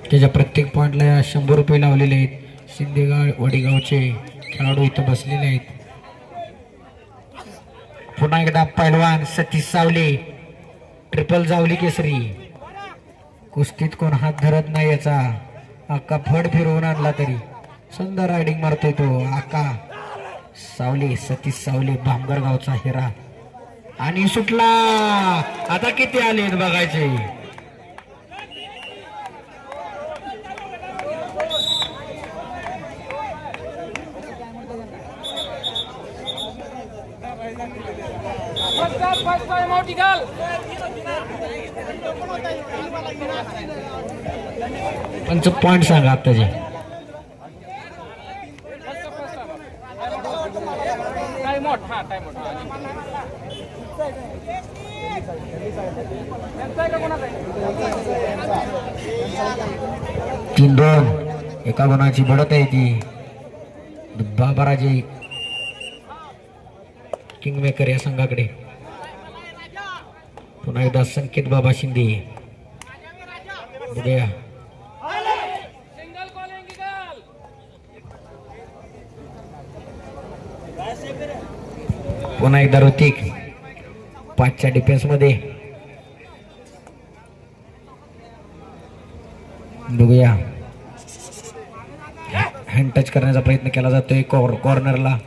त्याच्या प्रत्येक पॉइंटला 100 रुपये लावलेले आहेत. शिंदेगाव वडीगावचे खेळाडू इथं बसलेले आहेत. पुन्हा एकदा पैलवान सतीश सावले ट्रिपल जावली केसरी. कुस्तीत कोण हात धरत नाही याचा. आका फड फिरवून आणला तरी सुंदर रायडिंग मारतोय तो आका सावले. सतीश सावले भामगर गावचा हिरा. आणि सुटला. आता किती आले बघायचे. पंच पॉइंट सांगा आताचे. तीन दोन एका गुणाची बढत आहे ती बाबाराजे किंगमेकर या संघाकडे. पुन्हा एकदा संकेत बाबा शिंदे. बघूया पुन्हा एकदा ऋतिक 5च्या डिफेन्स मध्ये. बघूया हँड टच करण्याचा प्रयत्न केला जातोय कॉर्नरला.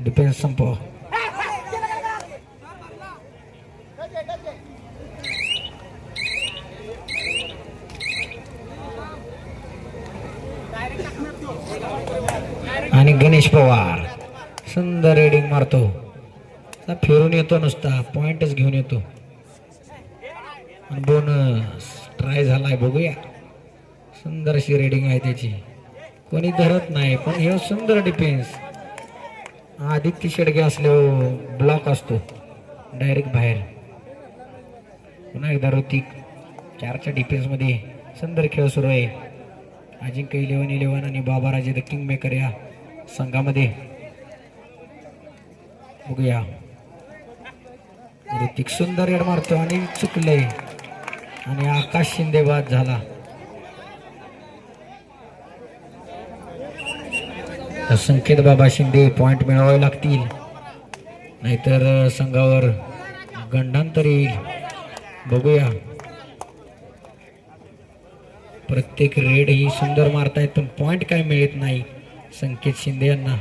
डिफेन्स संपव. आणि गणेश पवार सुंदर रेडिंग मारतो. फिरून येतो नुसता पॉइंटच घेऊन येतो. बोनस ट्राय झालाय. बघूया सुंदर अशी रेडिंग आहे त्याची. कोणी धरत नाही पण हे सुंदर डिफेन्स. आदित्य शेडगे असल्यावर ब्लॉक असतो डायरेक्ट बाहेर. पुन्हा एकदा ऋतिक 4च्या डिफेन्स मध्ये सुंदर खेळ सुरू आहे. अजिंक्य 11-11 आणि बाबाराजे द किंग मेकर या संघामध्ये. बघूया ऋतिक सुंदर रेड मारतो आणि चुकले आणि आकाश शिंदे बाद झाला. संकेत बाबा शिंदे पॉइंट मिळवावे लागतील नाहीतर संघावर गंडांतर येईल. बघूया प्रत्येक रेड ही सुंदर मारतायत पण पॉइंट काय मिळत नाही संकेत शिंदे यांना.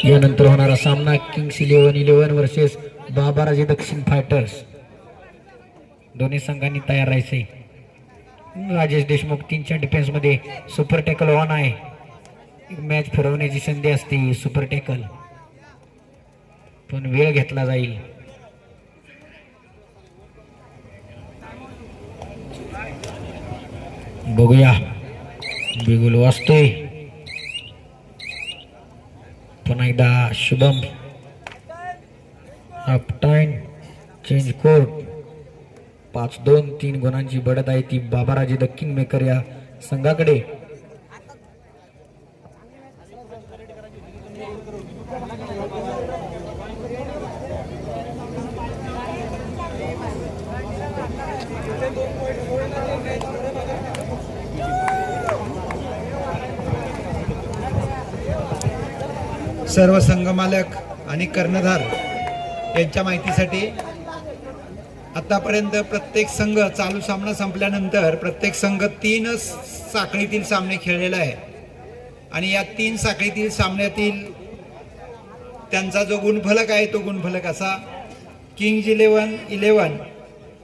यानंतर होणारा सामना किंग्स 11-11 वर्सेस बाबाराजे दक्षिण फायटर्स. दोन्ही संघांनी तयार राहायचे. राजेश देशमुख 3च्या डिफेन्स मध्ये सुपर टॅकल ऑन आहे. मॅच फिरवण्याची संधी असते सुपर टॅकल पण वेळ घेतला जाईल. बघूया बिगुल वाजतोय. पुन्हा एकदा Shubham half time change court. 5-2 3 गुणांची बढत आहे ती बाबाराजे द किंग मेकर या संघाकडे. सर्व संघ मालक आणि कर्णधार यांच्या माहितीसाठी आतापर्यंत प्रत्येक संघ चालू सामना संपल्यानंतर प्रत्येक संघ 3 साखळीतील सामने खेळलेला आहे आणि या 3 साखळीतील सामन्यातील त्यांचा जो गुणफलक आहे तो गुणफलक असा. किंग्ज 11-11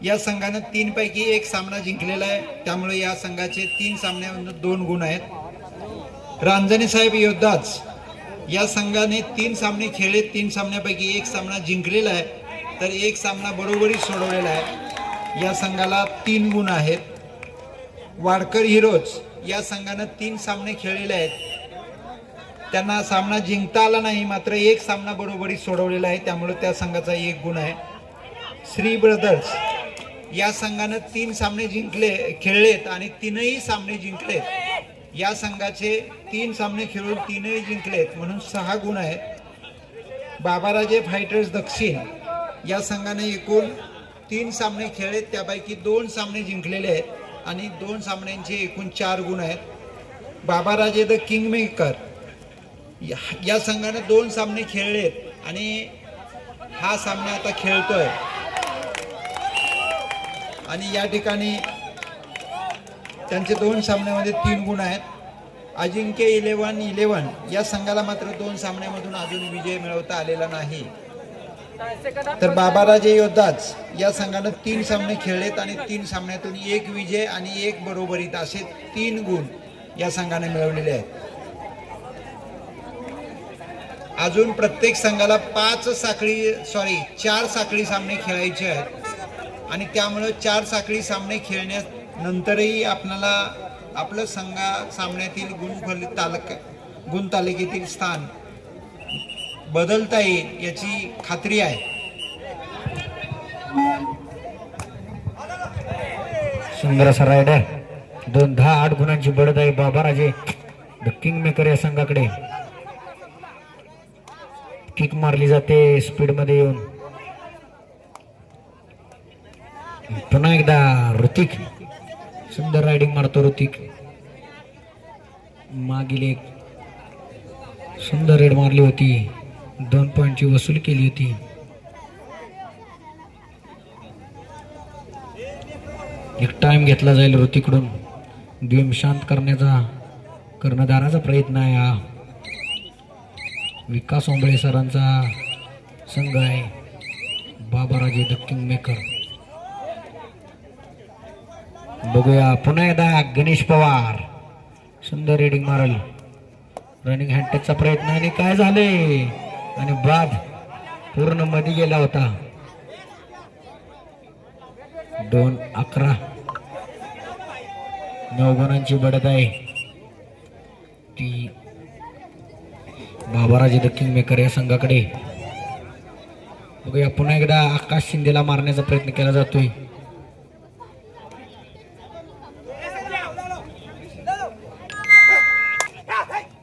या संघानं 3 पैकी 1 सामना जिंकलेला आहे त्यामुळे या संघाचे 3 सामन्यामधून 2 गुण आहेत. रांजणे साहेब योद्धाच या संघाने 3 सामने खेळले. 3 सामन्यापैकी 1 सामना जिंकलेला आहे तर 1 सामना बरोबरी सोडवलेला आहे. या संघाला 3 गुण आहेत. वाडकर हिरोज या संघाने 3 सामने खेळलेले आहेत. त्यांना सामना जिंकता आला नाही मात्र 1 सामना बरोबरी सोडवलेला आहे त्यामुळे त्या संघाचा 1 गुण आहे. श्री ब्रदर्स या संघाने 3 सामने खेळलेत आणि 3ही सामने जिंकलेत. या संघाचे 3 सामने खेळून 3ही जिंकलेत म्हणून 6 गुण आहेत. बाबाराजे फायटर्स दक्षिण या संघाने एकूण 3 सामने खेळले, त्यापैकी 2 सामने जिंकलेले आहेत आणि 2 सामन्यांचे एकूण 4 गुण आहेत. बाबाराजे द किंगमेकर या संघाने 2 सामने खेळलेत आणि हा सामना आता खेळतोय आणि या ठिकाणी त्यांचे 2 सामन्यामध्ये 3 गुण आहेत. अजिंक्य 11 या संघाला मात्र 2 सामन्यामधून अजून विजय मिळवता आलेला नाही. तर बाबाराजे योद्धाच या संघानं 3 सामने खेळलेत आणि 3 सामन्यातून 1 विजय आणि 1 बरोबरीत असे 3 गुण या संघाने मिळवलेले आहेत. अजून प्रत्येक संघाला 4 साखळी सामने खेळायचे आहेत आणि त्यामुळे 4 साखळी सामने खेळण्यानंतरही आपल्याला आपलं सामन्यातील गुण तालिकेतील स्थान बदलता येईल याची खात्री आहे. सुंदर असा रायडर 10-8 गुणांची बढत आहे बाबाराजे द किंग मेकर या संघाकडे. किक मारली जाते स्पीड मध्ये येऊन. पुन्हा एकदा ऋतिक सुंदर रायडिंग मारतो. ऋतिक मागील एक सुंदर रेड मारली होती, 2 पॉइंटची वसूल केली होती. एक टाइम घेतला जाईल ऋतिकडून. गेम शांत करण्याचा कर्णधाराचा प्रयत्न आहे हा. विकास ओंबळे सरांचा संघ आहे बाबाराजे द किंग मेकर. बघूया पुन्हा एकदा गणेश पवार सुंदर रेडिंग मारल. रनिंग हँडटचचा प्रयत्न आणि काय झाले आणि बाद पूर्ण मध्ये गेला होता. 2-11 9 गुणांची बढत आहे ती बाबाराजे द किंग मेकर या संघाकडे. बघूया पुन्हा एकदा आकाश शिंदेला मारण्याचा प्रयत्न केला जातोय.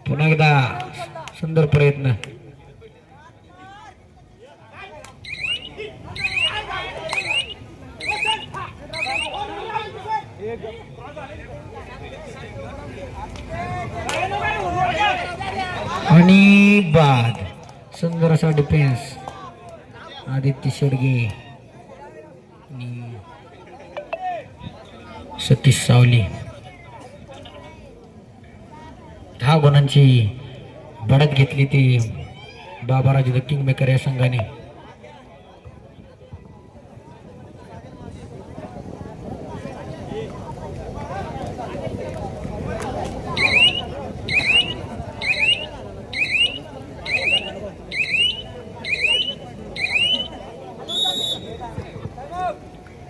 पुन्हा एकदा सुंदर प्रयत्न. आणि बाद. सुंदर असा डिफेन्स आदित्य शेडगे आणि सतीश सावली. 10 गुणांची बढत घेतली ती बाबाराजे द किंग मेकर या संघाने.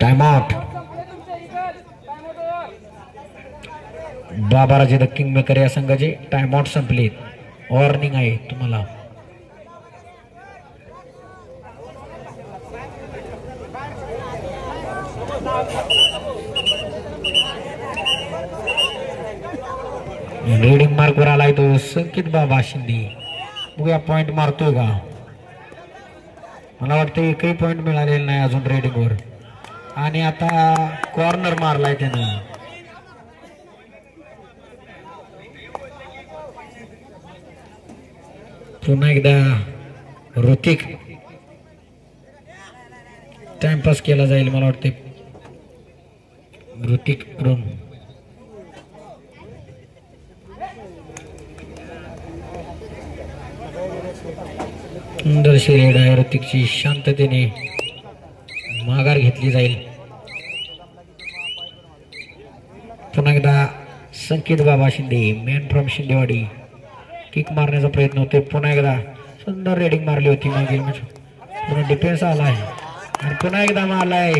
Time out. Babaraje the king maker या संघाचे टाइम आउट संपलेत. वॉर्निंग आहे तुम्हाला. रीडिंग मार्क वर आलाय तो संकेत बाबा शिंदे. बघूया पॉइंट मारतोय का. मला वाटतं एकही पॉइंट मिळालेला नाही अजून रेडिंग वर. आणि आता कॉर्नर मारलाय त्यानं. पुन्हा एकदा ऋतिक. टाइमपास केला जाईल मला वाटते ऋतिक कडून. सुंदर रेड आहे ऋतिकची. शांततेने माघार घेतली जाईल. पुन्हा एकदा संकेत बाबा Shinde man from Shindewadi. Kick मारण्याचा प्रयत्न होते. पुन्हा एकदा सुंदर रेडिंग मारली होती मागील मॅच. पुन्हा डिफेन्स आलाय आणि पुन्हा एकदा मारलाय.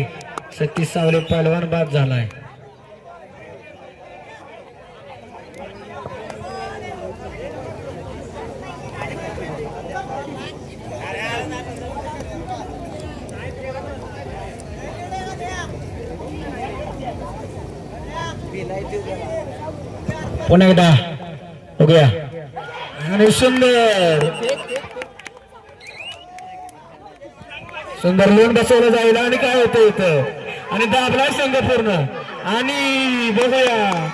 सतीश सावले पहिलवान बाद झालाय. पुन्हा एकदा हो गया आणि सुंदर सुंदर लोन बसवलं जाईल आणि काय होतं इथं आणि दाबलाय संघ पूर्ण आणि बघूया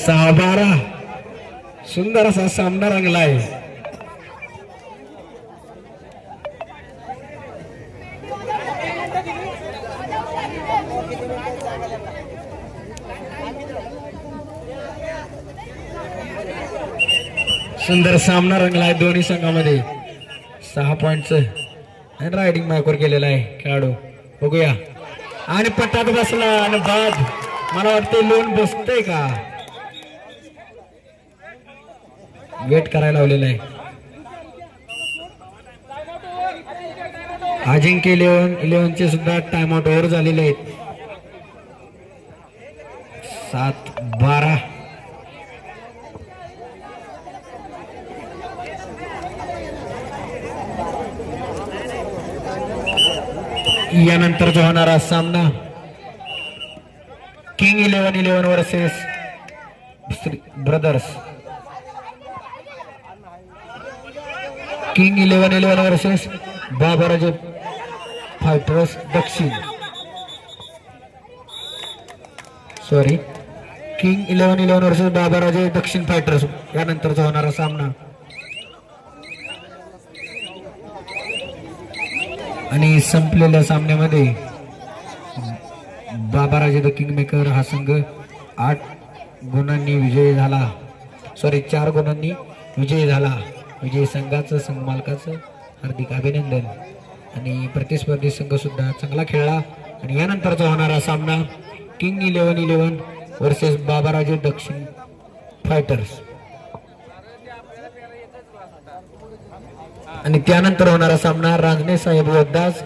6-12 सुंदर असा सामना रंगलाय. सुंदर सामना रंगलाय दोन्ही संघामध्ये. 6 पॉइंटचं रायडिंग मार्कवर केलेला आहे खेळाडू. बघूया आणि पटात बसला आणि बाद. मला वाटतं लोन बसतंय का वेट करायला लावलेलं आहे. अजिंक्य 11चे सुद्धा टाइम आउट ओव्हर झालेले आहेत. 7-12 यानंतरचा होणारा सामना king 11-11 versus brothers. King 11-11 versus Babaraje fighters दक्षिण. सॉरी, किंग 11-11 वर्सेस बाबाराजे दक्षिण फायटर्स यानंतरचा होणारा सामना. आणि संपलेल्या सामन्यामध्ये बाबाराजे द किंग मेकर हा संघ 8 गुणांनी विजयी झाला. 4 गुणांनी विजयी झाला. विजयी संघाचं संघ मालकाचं हार्दिक अभिनंदन. आणि प्रतिस्पर्धी संघ सुद्धा चांगला खेळला. आणि यानंतरचा होणारा सामना किंग 11-11 वर्सेस बाबाराजे दक्षिण फायटर्स. आणि त्यानंतर होणारा सामना रांजणे साहेब योद्धास